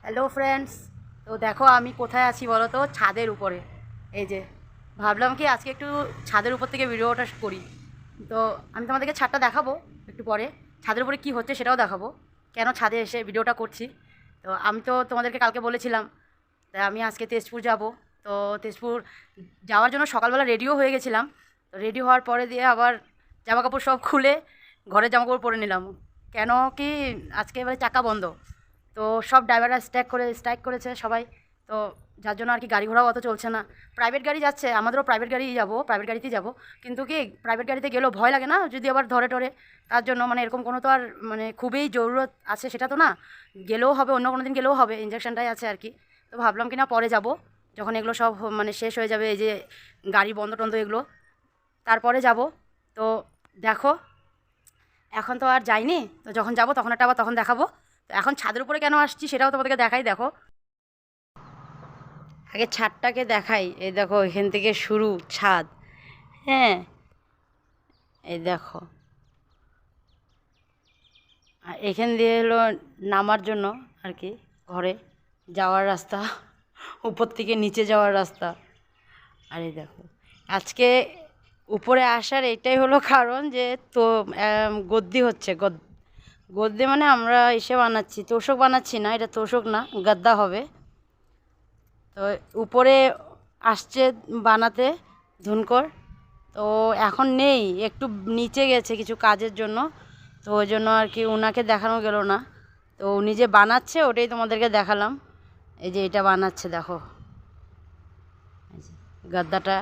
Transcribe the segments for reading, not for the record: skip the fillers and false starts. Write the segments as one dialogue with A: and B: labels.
A: Hello friends. তো দেখো আমি কোথায় আছি বলো তো, ছাদের উপরে। এই যে ভাবলাম কি আজকে একটু ছাদের উপর থেকে ভিডিওটা করি। তো আমি তোমাদেরকে ছাদটা দেখাবো একটু পরে, ছাদের উপরে কী হচ্ছে সেটাও দেখাবো, কেন ছাদে এসে ভিডিওটা করছি। তো আমি তো তোমাদেরকে কালকে বলেছিলাম, তাই আমি আজকে তেজপুর যাব। তো তেজপুর যাওয়ার জন্য সকালবেলা রেডিও হয়ে গেছিলাম। তো রেডি হওয়ার পরে দিয়ে আবার জামা কাপড় সব খুলে ঘরের জামা কাপড় পরে নিলাম, কেন কি আজকে এবারে চাকা বন্ধ। তো সব ড্রাইভাররা স্ট্রাইক করেছে সবাই। তো যার জন্য আর কি গাড়ি ঘোড়াও অত চলছে না। প্রাইভেট গাড়ি যাচ্ছে, আমাদেরও প্রাইভেট গাড়িই যাবো, প্রাইভেট গাড়িতেই যাবো। কিন্তু কি প্রাইভেট গাড়িতে গেলেও ভয় লাগে না যদি আবার ধরে টরে। তার জন্য মানে এরকম কোনো তো আর মানে খুবই জরুরত আছে সেটা তো না, গেলেও হবে, অন্য কোনো দিন গেলেও হবে, ইঞ্জেকশনটাই আছে আর কি। তো ভাবলাম কি না পরে যাব, যখন এগুলো সব মানে শেষ হয়ে যাবে, এই যে গাড়ি বন্ধ টন্ধ এগুলো, তারপরে যাব। তো দেখো এখন তো আর যাইনি, তো যখন যাব তখন একটা আবার তখন দেখাবো। তো এখন ছাদের উপরে কেন আসছি সেটাও তোমাদেরকে দেখাই। দেখো আগে ছাদটাকে দেখাই, এই দেখো এখান থেকে শুরু ছাদ। হ্যাঁ, এই দেখো, আর এখান দিয়ে হলো নামার জন্য আর কি, ঘরে যাওয়ার রাস্তা, উপর থেকে নিচে যাওয়ার রাস্তা। আর এই দেখো আজকে উপরে আসার এটাই হলো কারণ যে, তো গদ্দি হচ্ছে, গদ্দি মানে আমরা এসে বানাচ্ছি, তোষক বানাচ্ছি না, এটা তোষক না, গাদ্দা হবে। তো উপরে আসছে বানাতে ধুনকর। তো এখন নেই, একটু নিচে গেছে কিছু কাজের জন্য। তো ওই জন্য আর কি ওনাকে দেখানো গেল না। তো উনি যে বানাচ্ছে ওটাই তোমাদেরকে দেখালাম। এই যে এটা বানাচ্ছে দেখো, গাদ্দাটা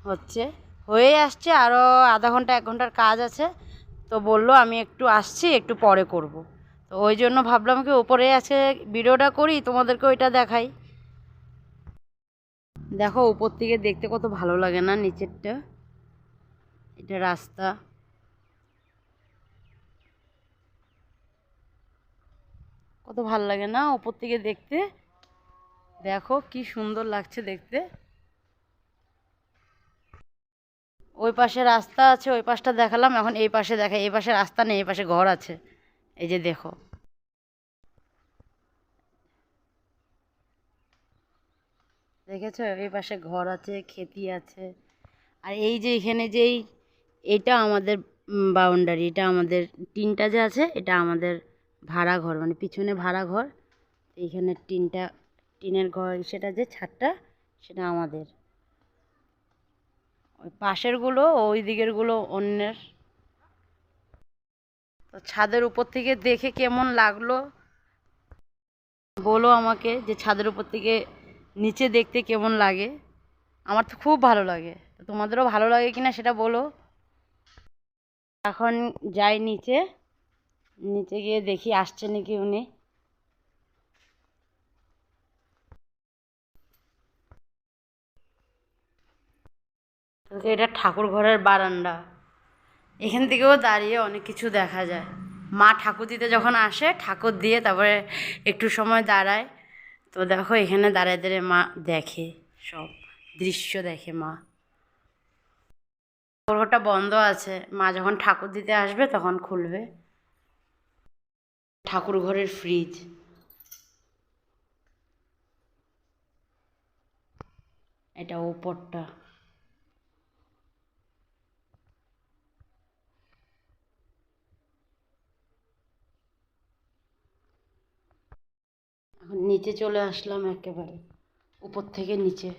A: হচ্ছে, হয়ে আসছে, আরও আধা ঘন্টা 1 ঘন্টার কাজ আছে। তো বললো আমি একটু আসছি, একটু পরে করব। তো ওই জন্য ভাবলাম কি উপরে আজকে ভিডিওটা করি, তোমাদেরকে ওইটা দেখাই। দেখো উপর থেকে দেখতে কত ভালো লাগে না নিচেরটা, এটা রাস্তা। কত ভালো লাগে না উপর থেকে দেখতে, দেখো কি সুন্দর লাগছে দেখতে। ওই পাশে রাস্তা আছে, ওই পাশটা দেখালাম, এখন এই পাশে দেখাই। এই পাশে রাস্তা নেই, এই পাশে ঘর আছে। এই যে দেখো, দেখেছো এই পাশে ঘর আছে, খেতি আছে। আর এই যে এখানে যেই, এটা আমাদের বাউন্ডারি, এটা আমাদের টিনটা যে আছে, এটা আমাদের ভাড়া ঘর, মানে পিছনে ভাড়া ঘর। এইখানে টিনের ঘর, সেটা যে ছাদটা সেটা আমাদের। ওই পাশেরগুলো, ওই দিকেরগুলো অন্যের। তো ছাদের উপর থেকে দেখে কেমন লাগলো বলো আমাকে, যে ছাদের উপর থেকে নিচে দেখতে কেমন লাগে। আমার তো খুব ভালো লাগে, তো তোমাদেরও ভালো লাগে কিনা সেটা বলো। এখন যাই নিচে, নিচে গিয়ে দেখি আসছে নাকি উনি। তো এটা ঠাকুর ঘরের বারান্দা, এখান থেকেও দাঁড়িয়ে অনেক কিছু দেখা যায়। মা ঠাকুর দিতে যখন আসে, ঠাকুর দিয়ে তারপরে একটু সময় দাঁড়ায়। তো দেখো এখানে দাঁড়ায় দাঁড়িয়ে মা দেখে, সব দৃশ্য দেখে মা। ঘরটা বন্ধ আছে, মা যখন ঠাকুর দিতে আসবে তখন খুলবে। ঠাকুর ঘরের ফ্রিজ, এটা ওপরটা। এখন নিচে চলে আসলাম, একেবারে উপর থেকে নিচে।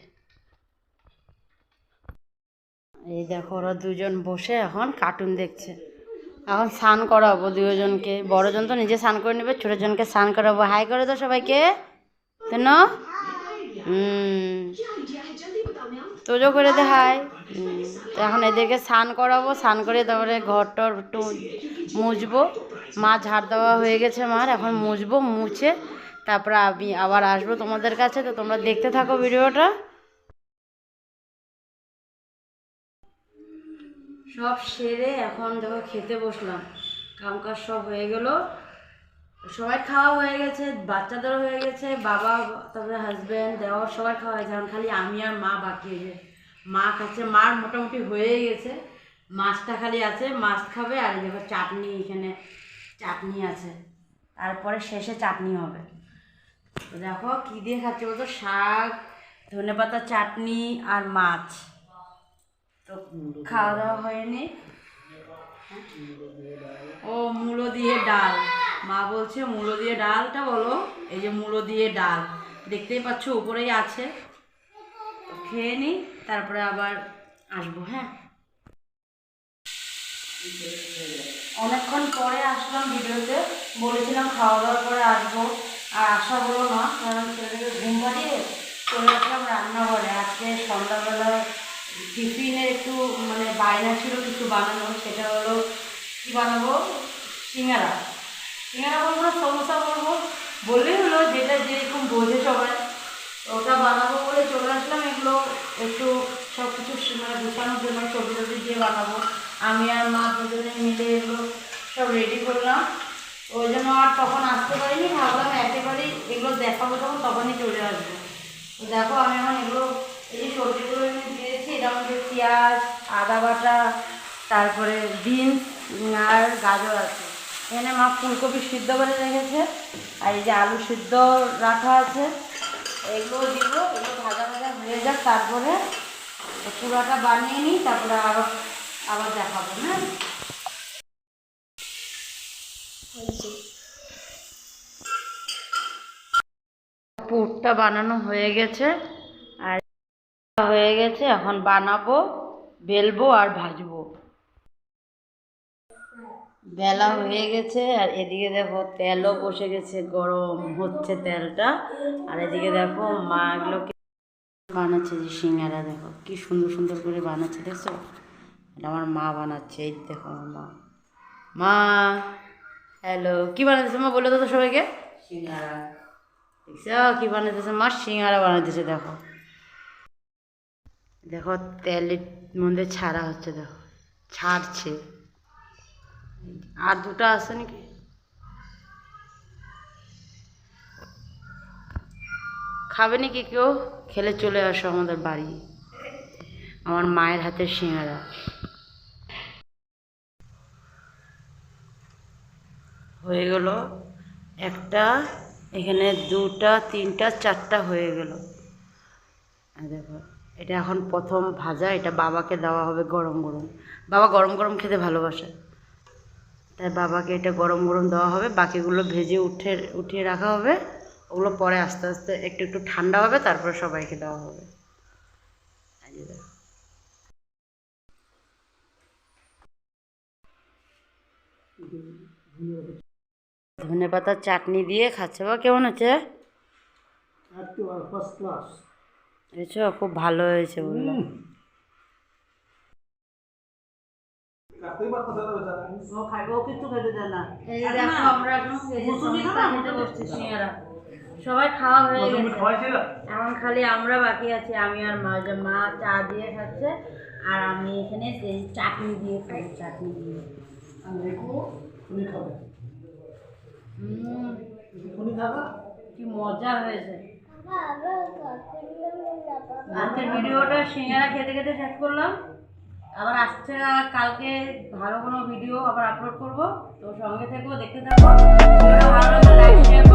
A: এই দেখো ওরা দুজন বসে এখন কার্টুন দেখছে। এখন স্নান করাবো দুজনকে, বড়জন তো নিজে স্নান করে নেবে, ছোটোজনকে স্নান করাবো। হাই করে তো সবাইকে, কেন তোজো করে দে হাই। তো এখন এদেরকে স্নান করাবো, স্নান করে তারপরে ঘরটর একটু মুছবো। মা ঝাড় দেওয়া হয়ে গেছে মার, এখন মুছবো, মুছে তারপরে আমি আবার আসবো তোমাদের কাছে। তো তোমরা দেখতে থাকো ভিডিওটা। সব সেরে এখন দেখো খেতে বসলাম, কামকাজ সব হয়ে গেল, সবাই খাওয়া হয়ে গেছে, বাচ্চাদেরও হয়ে গেছে, বাবা তারপরে হাজব্যান্ড দেওয়ার সবাই খাওয়া হয়েছে। এখন খালি আমি আর মা বাকি হয়েছে। মা খাচ্ছে, মার মোটামুটি হয়েই গেছে, মাছটা খালি আছে, মাছ খাবে। আর দেখো চাটনি, এখানে চাটনি আছে, তারপরে শেষে চাটনি হবে। তো দেখো কী দিয়ে খাচ্ছে বলতো, শাক, ধনেপাতা চাটনি আর মাছ। তো খাওয়া দাওয়া হয়নি। ও মূলো দিয়ে ডাল, মা বলছে মূলো দিয়ে ডালটা বলো। এই যে মূলো দিয়ে ডাল দেখতেই পাচ্ছ উপরেই আছে। খেয়ে নিই, তারপরে আবার আসবো। হ্যাঁ, অনেকক্ষণ পরে আসলাম ভিডিওতে, বলেছিলাম খাওয়া দাওয়ার পরে আসবো, আর আসা হলো না, কারণ ছেলেটাকে ঘুম পাড়িয়ে চলে আসলাম রান্নাঘরে। আজকে সন্ধ্যাবেলায় টিফিনে একটু মানে বায়না ছিল কিছু বানানো, সেটা হলো কী বানাবো, সিঙ্গারা। সিঙ্গারা বলবো না সমোসা বলবো, বললেই হলো, যেটা যেরকম বোঝে সবাই। ওটা বানাবো বলে চলে আসলাম। এগুলো একটু সব কিছু মানে গুছানোর জন্য সবজি টবজি দিয়ে বানাবো। আমি আর মা দুজনে মিলে এগুলো সব রেডি করলাম। ওই জন্য আর তখন আসতে পারিনি, ভাবলাম একেবারেই এগুলো দেখাবো যখন তখনই চলে আসবো। তো দেখো আমি এখন এগুলো এই যে সবজিগুলো এনে দিয়েছি, এটার মধ্যে পেঁয়াজ, আদা বাটা, তারপরে বিনস আর গাজর আছে। এখানে মা ফুলকপি সিদ্ধ করে রেখেছে, আর এই যে আলু সিদ্ধ রাখা আছে। এগুলো দিব, এগুলো ভাজা ভাজা হয়ে যাক, তারপরে পুরাটা বানিয়ে নিই, তারপরে আবার দেখাবো। হ্যাঁ, পুরটা বানানো হয়ে গেছে, আর হয়ে গেছে, এখন বানাবো, বেলবো আর ভাজবো। বেলা হয়ে গেছে, আর এদিকে দেখো তেলও বসে গেছে, গরম হচ্ছে তেলটা। আর এদিকে দেখো মা এগুলোকে বানাচ্ছে, যে সিঙ্গারা দেখো কি সুন্দর সুন্দর করে বানাচ্ছে, দেখছো? এটা আমার মা বানাচ্ছে, এই দেখো আমার মা। মা হ্যালো, কী বানাতেছে মা বলে তো সবাইকে? সিঙ্গারা। দেখছো কী বানাতেছে মা? সিঙ্গারা বানাতেছে। দেখো দেখো তেলের মধ্যে ছাড়া হচ্ছে, দেখো ছাড়ছে। আর দুটো আছে নাকি? খাবে নাকি কেউ? খেলে চলে আসো আমাদের বাড়ি, আমার মায়ের হাতের সিঙ্গারা। হয়ে গেল একটা, এখানে দুটা, তিনটা, চারটা হয়ে গেল। দেখো এটা এখন প্রথম ভাজা, এটা বাবাকে দেওয়া হবে গরম গরম। বাবা গরম গরম খেতে ভালোবাসে, তাই বাবাকে এটা গরম গরম দেওয়া হবে। বাকিগুলো ভেজে উঠিয়ে রাখা হবে, ওগুলো পরে আস্তে আস্তে একটু একটু ঠান্ডা হবে, তারপরে সবাইকে দেওয়া হবে। ধনে পাতার চাটনি দিয়ে খাচ্ছে। বা কেমন আছে? বুঝছো, খুব ভালো হয়েছে বললাম। সবাই খাওয়া হয়ে গেছে, এখন খালি আমরা বাকি আছি, আমি আর মা। যে মা চা দিয়ে খাচ্ছে, আর আমি এখানে চাটনি দিয়ে খাই, চাটনি দিয়ে। কি মজা হয়েছে। আজকের ভিডিওটা সিঙ্গারা খেতে খেতে শেষ করলাম। আবার আসছে কালকে ভালো কোনো ভিডিও আবার আপলোড করবো, তো সঙ্গে থেকো, দেখতে থাকো। ভালো লাগলে লাইক শেয়ার